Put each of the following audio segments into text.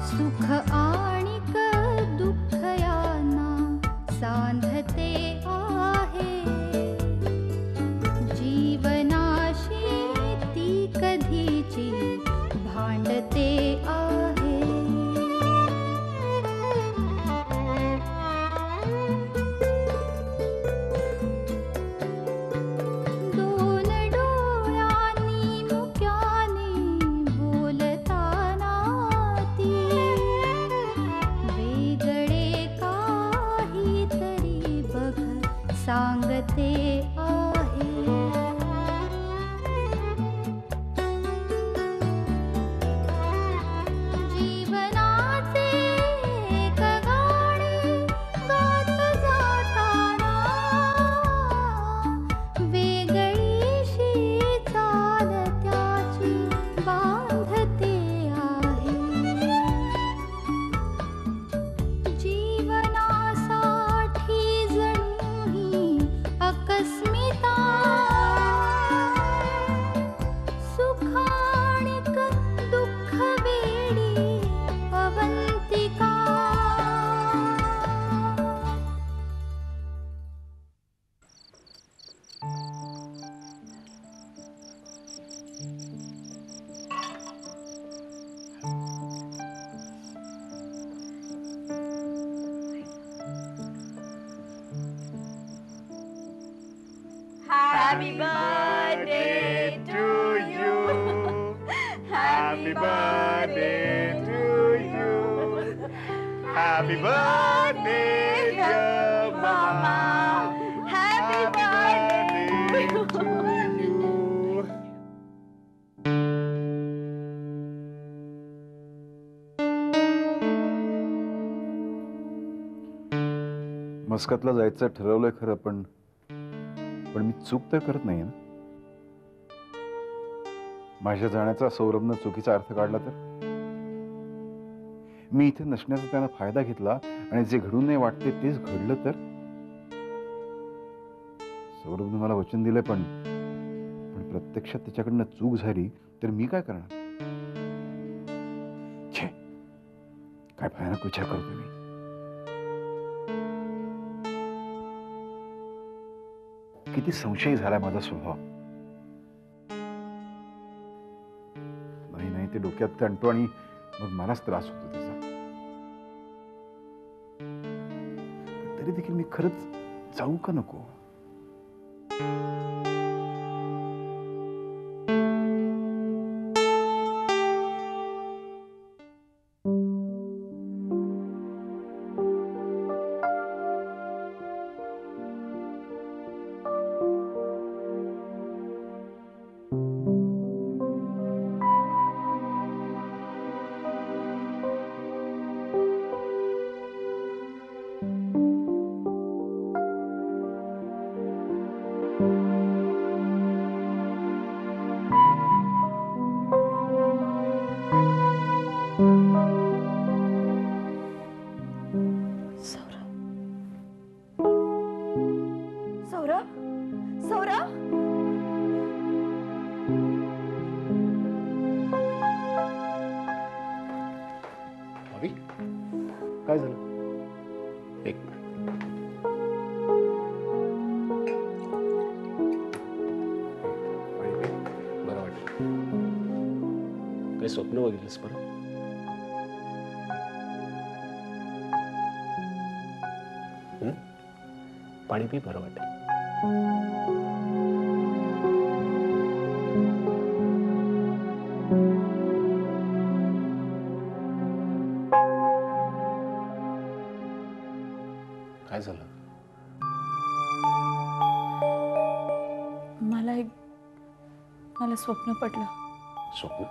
सुख आणिक दुःख यांना सांधते आहे. जीवनाशी ती कधीची भांडते आहे. दोन डोळ्यांनी मुक्याने बोलताना ती वेगळे काहीतरी बघ सांगते आहे. जीवनाचे एक गाणे गात जाताना वेगळीशी चाल त्याची बांधते आहे. जीवनासाठी जणू ही अकस्मिता सुखाणिक दुःख वेडी Avantika. Happy birthday to you. Happy birthday to you. Happy birthday, dear Mama. Happy birthday to you. मस्कतला जायचं ठरवलंय खरं, पण मी चूक तर करत नाही ना. माझ्या जाण्याचा सौरभनं चुकीचा अर्थ काढला तर? मी इथे नसण्याचा त्यानं फायदा घेतला आणि जे घडू नये वाटते तेच घडलं तर? सौरभनं मला वचन दिलंय, पण प्रत्यक्षात त्याच्याकडनं चूक झाली तर मी काय करणार? छे, काय भयानक विचार करतो मी. किती संशयी झालाय माझा स्वभाव. नाही ते डोक्यात आणतो आणि मग मलाच त्रास होतो त्याचा. तरी देखील मी खरंच जाऊ का नको? काय झालं? एक बरं वाटलं. काही स्वप्न बघितलंस बरं? पाणी पी, बरं वाटेल. काय झालं? मला स्वप्न पडलं. स्वप्न?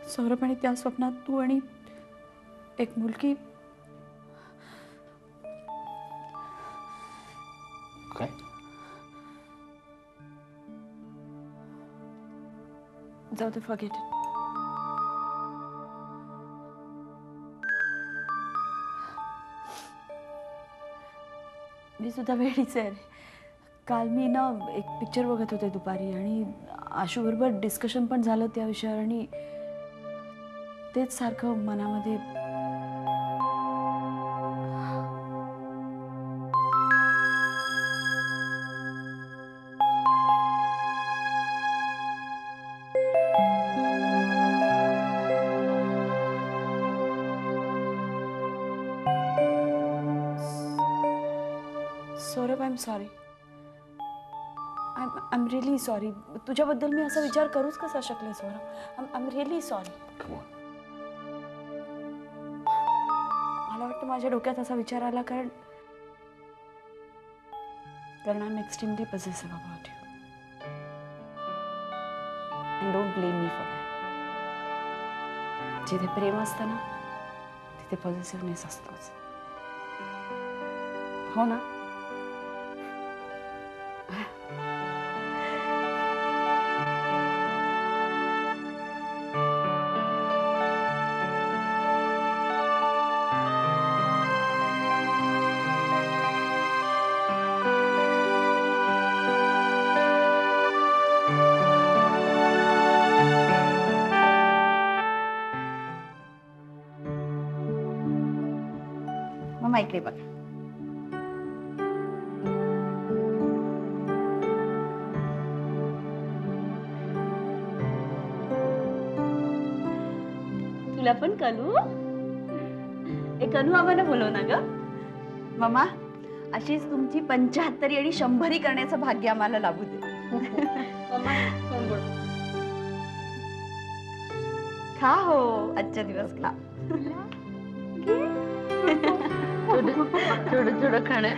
सौरभ, आणि त्या स्वप्नात तू आणि एक मुलगी. काय? जाऊ दे, फॉरगेट इट. मी सुद्धा वेळीच आहे. काल मी ना एक पिक्चर बघत होते दुपारी आणि आशूबरोबर डिस्कशन पण झालं त्या विषयावर आणि तेच सारखं मनामध्ये. Saurabh, I am sorry. I am really sorry. तुझ्याबद्दल मी असा विचार करूच कसा शकले Saurabh. I am really sorry. मला वाटतं माझ्या डोक्यात असा विचार आला कारण I am extremely positive about you. And don't blame me for that. जिथे प्रेम असतं ना तिथे पॉझिटिव्हनेस असतोच. हो ना? मग इकडे बघा. तुला पण कनू? ए कनू आम्हाला बोलव ना ग. मम्मा, अशीच तुमची 75 आणि 100 करण्याचं भाग्य आम्हाला लाभू दे. खा हो, आजच्या दिवस खा. थोडं खाणे.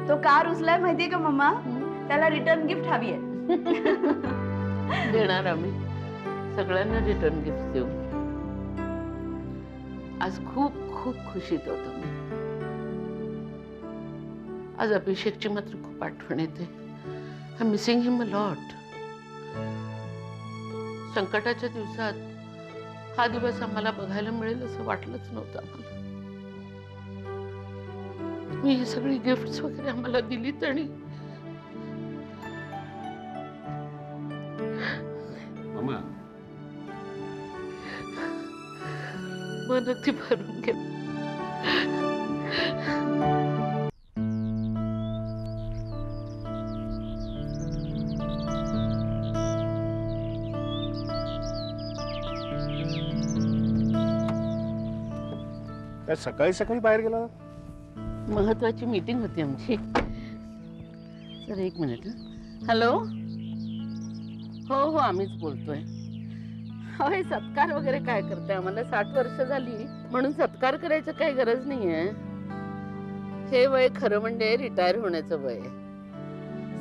तो कार उचलाय माहितीये का मम्मा? त्याला रिटर्न गिफ्ट हवी आहे. देणार आम्ही सगळ्यांना रिटर्न गिफ्ट देऊ. आज खूप खूप खुशीत होतो मी. आज अभिषेकची मात्र खूप आठवण येते. I am missing him a lot. संकटाच्या दिवसात हा दिवस आम्हाला बघायला मिळेल असं वाटलंच नव्हतं आम्हाला. मी ही सगळी गिफ्ट्स वगैरे आम्हाला दिलीत आणि मन अगदी भरून गेलं. सकाळी सकाळी बाहेर गेला? महत्वाची मीटिंग होती आमची. सर एक मिनिट. हॅलो. हो हो आम्हीच बोलतोय. होय सत्कार वगैरे काय करताय? आम्हाला 60 वर्ष झाली म्हणून सत्कार करायचं काही गरज नाहीये. हे वय खरं म्हणजे रिटायर होण्याचं वय.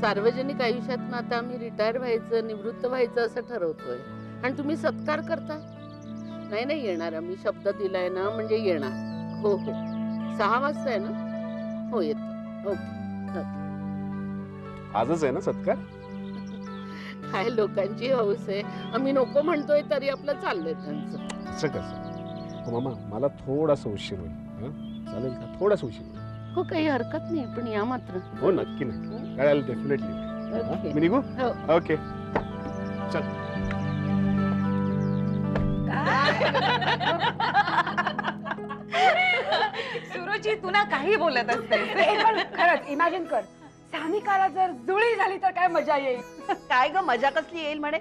सार्वजनिक आयुष्यात ना आता आम्ही रिटायर व्हायचं, निवृत्त व्हायचं असं ठरवतोय आणि तुम्ही सत्कार करता? नाही नाही येणार. आम्ही शब्द दिलाय ना म्हणजे येणार. हो हो 6 वाजता आहे ना? हो येतो. ओके. आजच आहे ना सत्कार? काय लोकांची हौस आहे. आम्ही नको म्हणतोय तरी आपलं चाललंय त्यांचं. असं कसं? हो मामा मला थोडासा उशीर होईल. चालेल का? थोडासा उशीर होईल. हो काही हरकत नाही पण या मात्र. हो नक्की नक्की. कळायला डेफिनेटली. मी निघू? ओके चल. सुरुची तू ना काही बोलत असते. पण खरंच इमॅजिन कर, सानिकाला जर जुळी झाली तर काय मजा येईल. काय ग मजा कसली येईल म्हणे.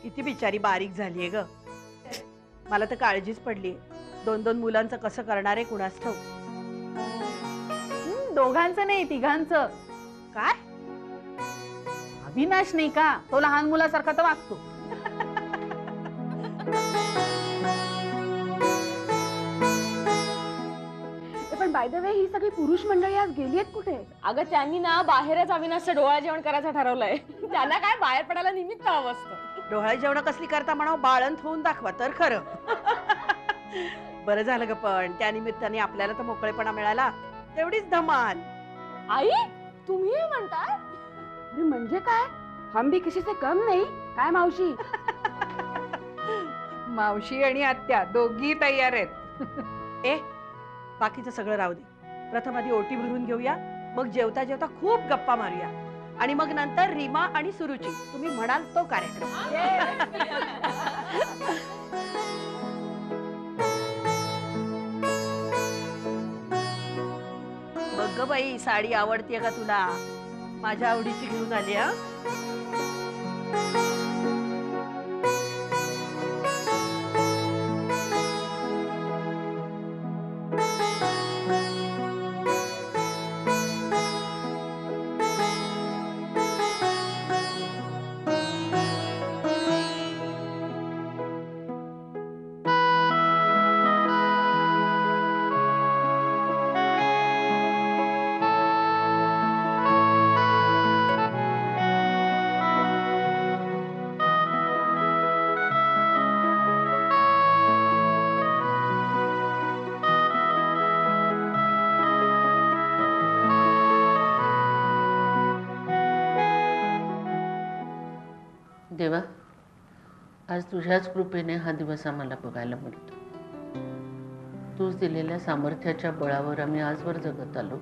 किती बिचारी बारीक झालीये ग. मला तर काळजीच पडली. 2-2 मुलांचं कसं करणार आहे कुणास ठाऊक. दोघांचं नाही, तिघांचं. काय? अविनाश नाही का, तो लहान मुलासारखा तर वागतो. पण बाय द वे ही सगळी पुरुष मंडळी आज गेली आहेत कुठे? अगं त्यांनी ना बाहेरच अविनाशचं डोळा जेवण करायचं ठरवलंय. त्यांना काय बाहेर पडायला निमित्त हवं असतं. डोहाळे जेवण कसली करता म्हणा, बाळंत होऊन दाखवा तर खरं. बरं झालं ग पण त्या निमित्ताने आपल्याला तर मोकळेपणा मिळाला. तेवढीच धमाल. आई तुम्ही हे म्हणताय? अरे म्हणजे काय, हम भी किसी से कम नाही काय मावशी? मावशी आणि आत्या दोघी तयार आहेत. ए बाकीचं सगळं राहू दे. प्रथम आधी ओटी भरून घेऊया, मग जेवता जेवता खूप गप्पा मारूया आणि मग नंतर रीमा आणि सुरुची तुम्ही म्हणाल तो कार्यक्रम. बाई, साडी आवडतीये का तुला? माझ्या आवडीची घेऊन आली हा. देवा, आज तुझ्याच कृपेने हा दिवस आम्हाला बघायला मिळतो. तूच दिलेल्या सामर्थ्याच्या बळावर आम्ही आजवर जगत आलो,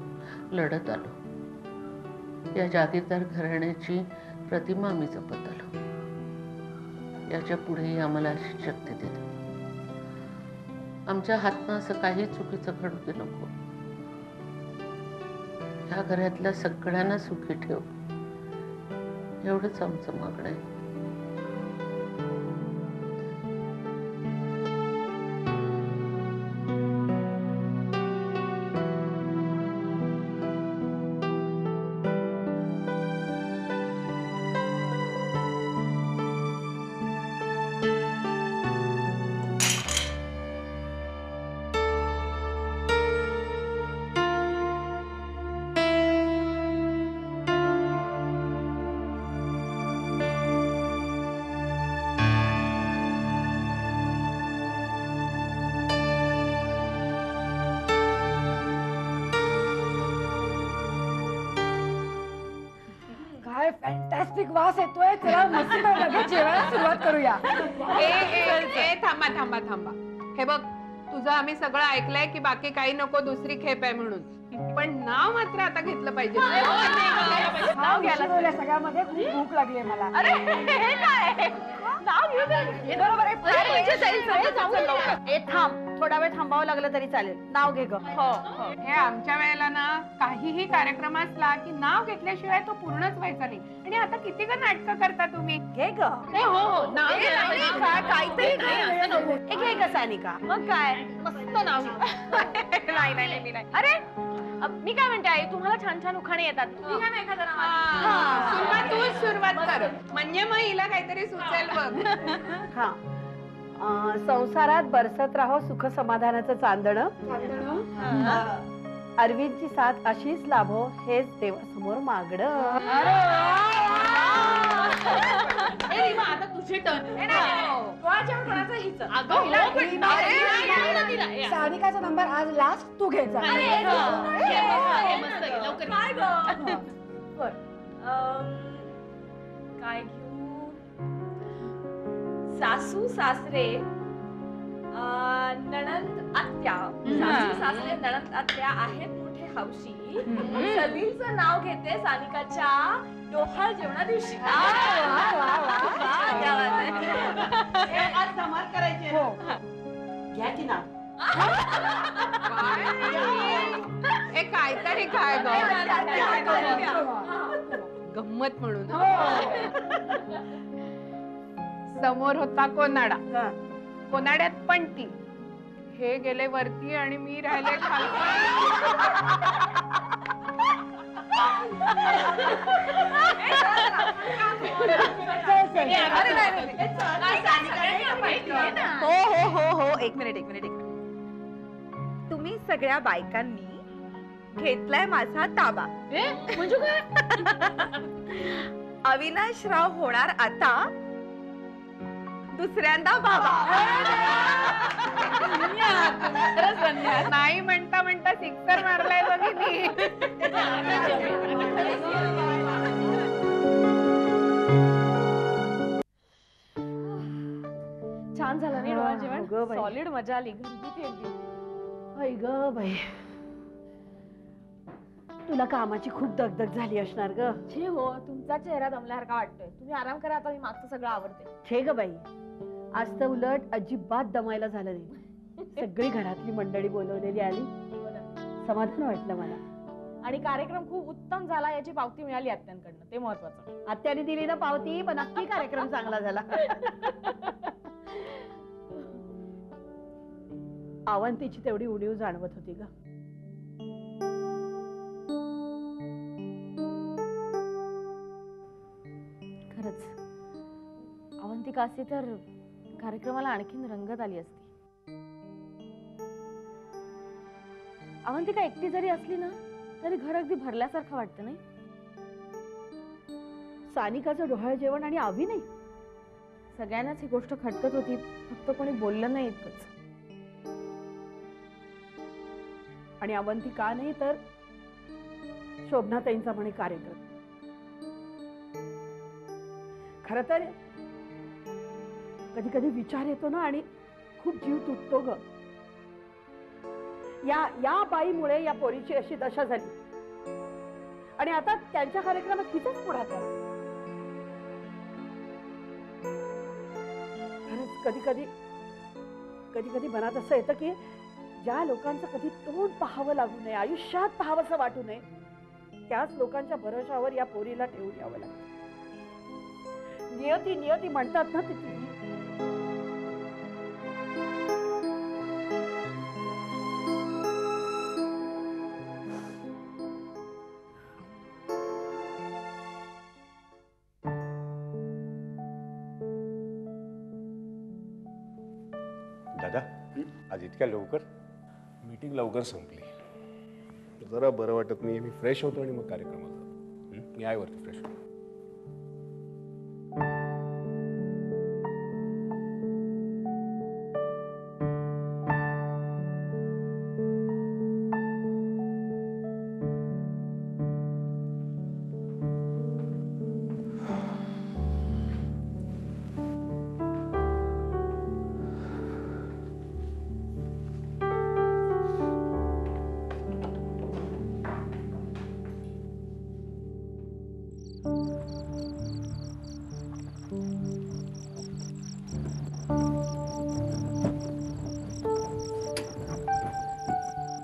लढत आलो. या जागीरदार घराण्याची प्रतिमा आम्ही जपत आलो. याच्या पुढेही आम्हाला अशी शक्ती दे. आमच्या हातनं असं काही चुकीचं घडू दे नको. ह्या घरातल्या सगळ्यांना सुखी ठेव, एवढंच आमचं मागणं आहे. काय फॅन्टॅस्टिक वास येतोय. चला मस्त लगेच जेवायला सुरुवात करूया. ए थांबा थांबा थांबा. हे बघ, तुझं आम्ही सगळं ऐकलंय की बाकी काही नको, दुसरी खेप आहे म्हणून. पण नाव मात्र आता घेतलं पाहिजे. नाव घ्यायला सगळ्यामध्ये खूप भूक लागली मला. अरे हे काय नाव घेऊ दे. बरोबर आहे. थांब, थोडा वेळ थांबावं लागलं तरी चालेल. नाव घे ग. हो हे आमच्या वेळेला ना काहीही कार्यक्रम असला की नाव घेतल्याशिवाय तो पूर्णच व्हायचा नाही. आणि आता किती ग नाटकं करता तुम्ही. घे ग. हो नाव काहीतरी घे ग सानिका. मग काय मस्त नाव नाही नाही मी नाही. अरे मी काय म्हणते आई, तुम्हाला छान छान उखाणे येतात. तुम्ही घ्या ना एखादं नाव. तूच सुरुवात कर, म्हणजे मग हिला काहीतरी सुचेल बघ. हा. संसारात बरसत राहो सुख समाधानाचं चांदणं. अरविंदची साथ अशीच लाभो, हेच देवासमोर मागणं. आता तुझी टर्न. सानिकाचा नंबर आज लास्ट तू घ्यायचा. काय घेऊ? सासू सासरे नणंद आत्या. सासू सासरे नणंद आत्या आहेत मोठे हौशी. सलीलचं नाव घेते सानिकाच्या डोहाळ जेवणा दिवशी. आज धमाल करायची. घ्या की नाव. हे काहीतरी काय गंमत म्हणून. समोर होता कोनाडा, कोनाड्यात पण ती. हे गेले वरती आणि मी राहिले हो हो हो हो, एक मिनिट. तुम्ही सगळ्या बायकांनी घेतलाय माझा ताबा. म्हणजे काय? अविनाशराव होणार आता दुसऱ्यांदा बाबा. नाही म्हणता म्हणता सिक्सर मारलाय बघितली. छान झालं नाही डोळा जेवण. सॉलिड मजा आली. घरगुती अगदी. आई ग बाई, तुला कामाची खूप दगदग झाली असणार ग. छे हो, तुमचा चेहरा दमल्यासारखा वाटतोय. तुम्ही आराम करा, आता मी मागचं सगळं आवडते. छे ग बाई, आज तर उलट अजिबात दमायला झालं नाही. सगळी घरातली मंडळी बोलवलेली आली. समाधान वाटलं मला. आणि कार्यक्रम खूप उत्तम झाला याची पावती मिळाली आत्यांकडनं, ते महत्वाचं. आत्याने दिली ना पावती, पण नक्की कार्यक्रम चांगला झाला. अवंतीची तेवढी उणीव जाणवत होती ग. खरंच अवंतिका असती तर कार्यक्रमाला आणखीन रंगत आली असती. अवंतिका एकटी जरी असली ना तरी घर अगदी भरल्यासारखं वाटतं नाही. सानिकाचं डोहाळ जेवण आणि आवी नाही. सगळ्यांनाच ही गोष्ट खटकत होती, फक्त कोणी बोललं नाही इतकंच. आणि अवंती का नाही तर शोभनाताईंचा म्हणे कार्यक्रम. खर तर कधी कधी विचार येतो ना आणि खूप जीव तुटतो ग. या बाईमुळे या पोरीची अशी दशा झाली आणि आता त्यांच्या कार्यक्रमात हिचाच पुढाकार. खरंच कधी कधी मनात असं येतं की ज्या लोकांचं कधी तोंड पाहावं लागू नये, आयुष्यात पाहावंसं वाटू नये, त्याच लोकांच्या भरोशावर या पोरीला ठेवून यावं लागतं. नियती म्हणतात ना ती. दादा, आज इतक्या लवकर? मीटिंग लवकर संपली. जरा बरं वाटत नाही, मी फ्रेश होतो आणि मग कार्यक्रमाला जातो. मी आहे वरती फ्रेश होतो.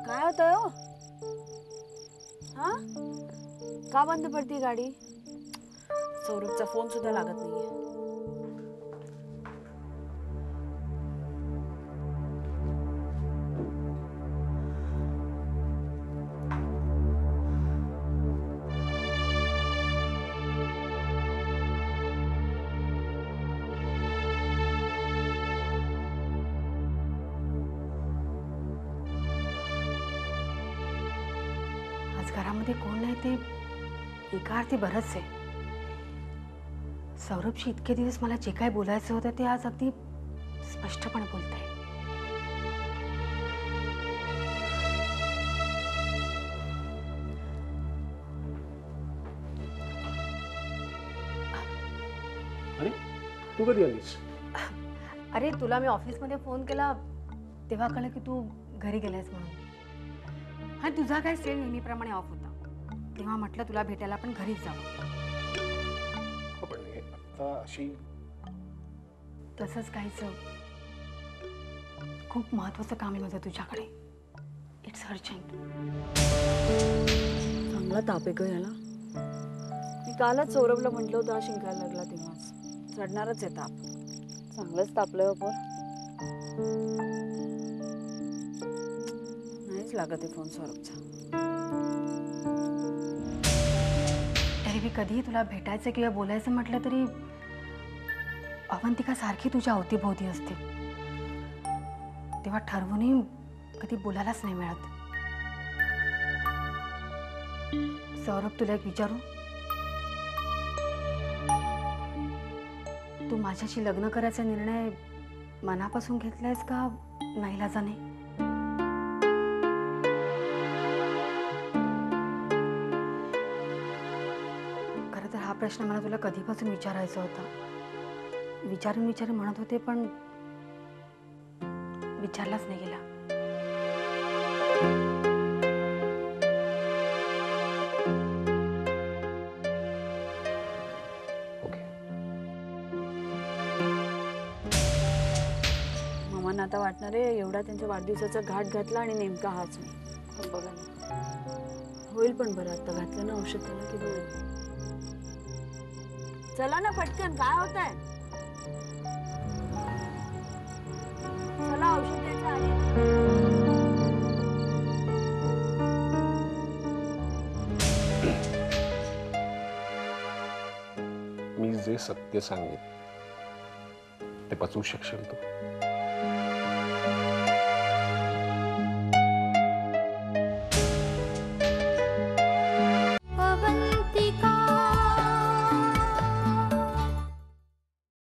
काय होतंय हो? हा, का बंद पडती गाडी? सौरभचा फोन सुद्धा लागत नाहीये. घरामध्ये कोण नाही ते एका अर्थी बरंच आहे. सौरभशी इतके दिवस मला जे काय बोलायचं होतं ते आज अगदी स्पष्टपणे बोलते. अरे तू कधी आलीस? अरे तुला मी ऑफिसमध्ये फोन केला तेव्हा कळलं की तू घरी गेलायस म्हणून. हा, तुझा काय सेल नेहमीप्रमाणे ऑफ होता, तेव्हा म्हटलं तुला भेटायला आपण घरीच जावं. तसंच काहीच खूप महत्वाचं काम आहे माझं तुझ्याकडे. It's urgent. चांगला ताप आहे ग याला. मी कालच सौरभला म्हटलं होतं शिंकायला लागला तेव्हाच. चढणारच आहे ताप. चांगलंच तापलंय हो. नाहीच लागत आहे फोन सौरभचा. तरी मी कधीही तुला भेटायचं किंवा बोलायचं म्हटलं तरी अवंतिका सारखी तुझ्या अवतीभोवती असते, तेव्हा ठरवूनही कधी बोलायलाच नाही मिळत. सौरभ, तुला एक विचारू? तू माझ्याशी लग्न करायचा निर्णय मनापासून घेतलायस का नाईलाजाने? खरं तर हा प्रश्न मला तुला कधीपासून विचारायचा होता. विचारून म्हणत होते पण विचारलाच नाही गेला. मामांना आता वाटणार आहे एवढा त्यांच्या वाढदिवसाचा घाट घातला आणि नेमका हाच नाही. बघा ना. होईल पण बरं, आता घातलं ना औषध त्याला की बरं. चला ना पटकन, काय होत आहे? चला औषध द्यायचं आहे. मी जे सत्य सांगेन ते पचवू शकशील तू?